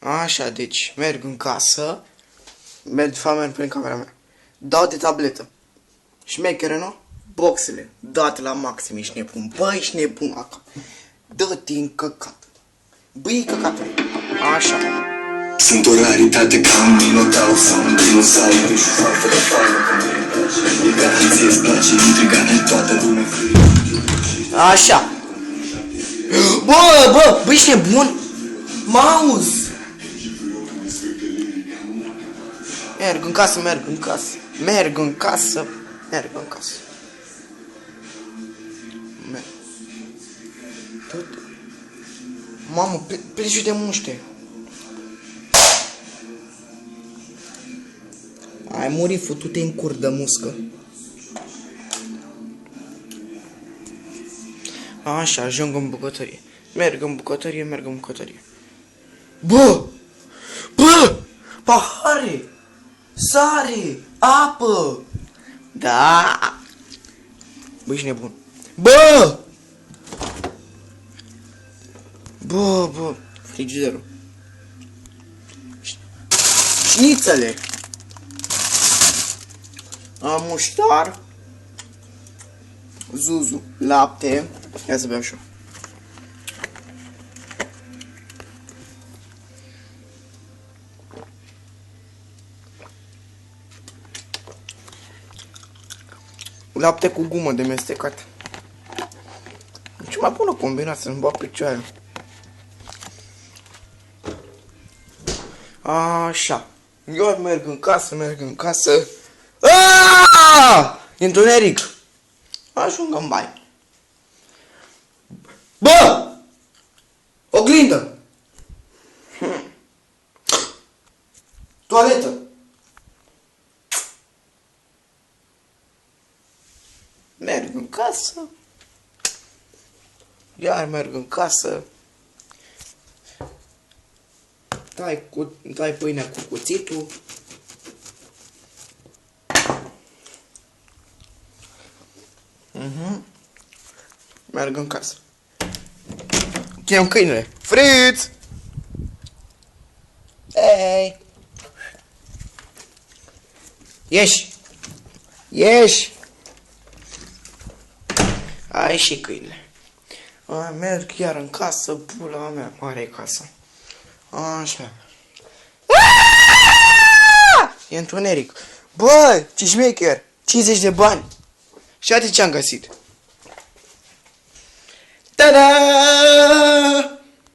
Așa, deci merg în casă. De fapt merg prin camera mea. Dau de tabletă. Șmechere, nu? Boxele. Date la maxim, ești nebun. Băi, ești nebun acum. Dă-te în căcat. Băi, căcatul. Așa. Sunt o raritate ca un minotaur sau un dinosaur. Și foarte de faină când e place. Ție-ți place intriga, toată lumea frâie. Așa. Bă, ești nebun? Mouse. Merg în casă. Mamă, pleci de muște. Ai murit futute în cur de muscă. Așa, ajung în bucătărie. Merg în bucătărie. Bă! Pahare! Sare! Apă! Da! Bă, ești nebun. Bă! Frigiderul. Șnițele. Am muștar. Zuzu. Lapte. Ia să beau și eu. Lapte cu gumă de mestecat. Ce mai bună combinație, să-mi bag picioare. Așa. Eu merg în casă. Aaaa! Întuneric. Ajung în baie. Bă! Oglindă! Toaletă! Merg în casă. Iar merg în casă. Tai pâinea cu cuțitul. Merg în casă. Chem câinele. Fritz! Hei! Ieși! Ai și câinele. Merg iar în casă, pula mea, mare casă. Așa. E întuneric. Bă, ce șmecher! 50 de bani. Și uite ce am găsit. Ta-da!